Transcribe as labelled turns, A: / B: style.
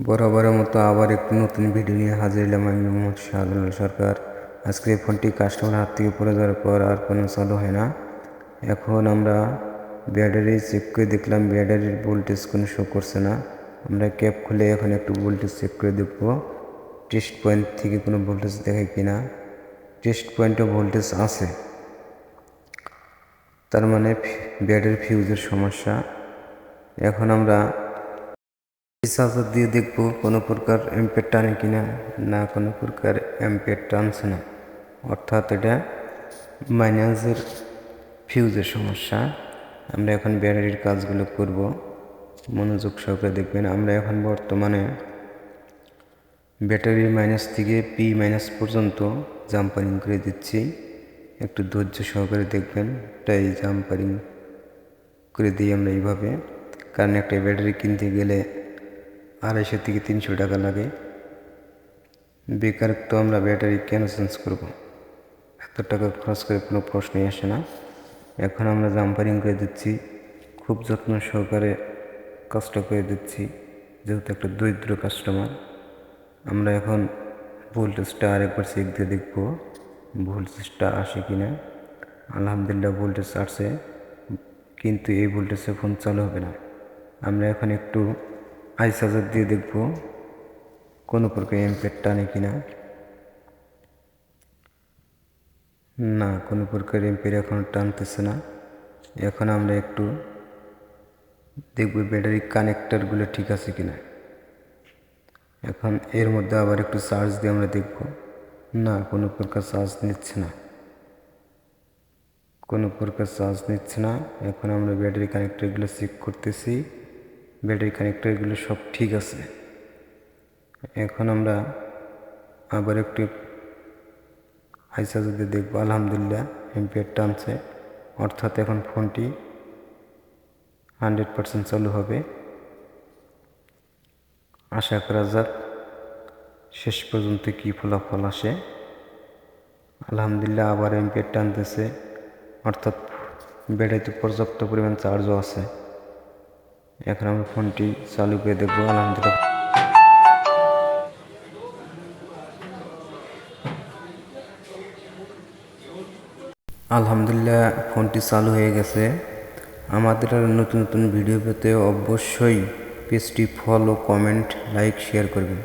A: বরাবরের মতো আবার একটি নতুন ভিডিও নিয়ে হাজির হলাম। আমি মোহাম্মদ শাহজালাল সরকার। আজকে এই ফোনটি কাস্টমার হাত থেকে পড়ে যাওয়ার পর আর কোনো চালু হয় না। এখন আমরা ব্যাটারি চেক করে দেখলাম ব্যাটারির ভোল্টেজ কোনো শো করছে না। আমরা ক্যাপ খুলে এখন একটু ভোল্টেজ চেক করে দেখব টেস্ট পয়েন্ট থেকে কোনো ভোল্টেজ দেখায় কিনা। টেস্ট পয়েন্টে ভোল্টেজ আছে, তার মানে ব্যাটারি ফিউজের সমস্যা। এখন আমরা চার্জার দিয়ে দেখব কোনো প্রকার অ্যাম্পিয়ার টানে কিনা। না, কোনো প্রকার অ্যাম্পিয়ার টানছে না, অর্থাৎ এটা মাইনাসের ফিউজের সমস্যা। আমরা এখন ব্যাটারির কাজগুলো করব, মনোযোগ সহকারে দেখবেন। আমরা এখন বর্তমানে ব্যাটারির মাইনাস থেকে পি মাইনাস পর্যন্ত জাম্পারিং করে দিচ্ছি। একটু ধৈর্য সহকারে দেখবেন। এটাই জাম্পারিং করে দিই আমরা এইভাবে, কারণ একটা ব্যাটারি কিনতে গেলে 250 থেকে 300 টাকা লাগে। বেকার তো আমরা ব্যাটারি কেন চেঞ্জ করব, এত টাকা খরচ করে কোনো প্রশ্নই আসে না। এখন আমরা জাম্পারিং করে দিচ্ছি, খুব যত্ন সহকারে কষ্ট করে দিচ্ছি, যেহেতু একটা দরিদ্র কাস্টমার। আমরা এখন ভোল্টেজটা আরেকবার চেক দিয়ে দেখব ভোল্টেজটা আসে কিনা। আলহামদুলিল্লাহ ভোল্টেজ আসছে, কিন্তু এই ভোল্টেজে ফোন চালু হবে না। আমরা এখন একটু আই চার্জার দিয়ে দেখব কোনো প্রকার অ্যাম্পিয়ার টানে কিনা। না, কোনো প্রকার অ্যাম্পিয়ার এখন টানতেছে না। এখন আমরা একটু দেখব ব্যাটারি কানেক্টরগুলো ঠিক আছে কিনা। এখন এর মধ্যে আবার একটু চার্জ দিয়ে আমরা দেখব। না, কোনো প্রকার চার্জ নিচ্ছে না, কোনো প্রকার চার্জ নিচ্ছে না। এখন আমরা ব্যাটারি কানেক্টরগুলো চেক করতেছি, ব্যাটারি কানেক্টরগুলো সব ঠিক আছে। এখন আমরা আবার একটু হাই চার্জার দিয়ে দেখব। আলহামদুলিল্লাহ অ্যাম্পিয়ার টানছে, অর্থাৎ এখন ফোনটি 100% চালু হবে। আশা করা যাক শেষ পর্যন্ত কী ফলাফল আসে। আলহামদুলিল্লাহ আবার অ্যাম্পিয়ার টানতেছে, অর্থাৎ ব্যাটারিতে পর্যাপ্ত পরিমাণ চার্জও আছে। এখন আমরা ফোনটি চালু করে দেখব। আলহামদুলিল্লাহ ফোনটি চালু হয়ে গেছে। আমাদের আর নতুন নতুন ভিডিও পেতে অবশ্যই পেজটি ফলো, কমেন্ট, লাইক, শেয়ার করবেন।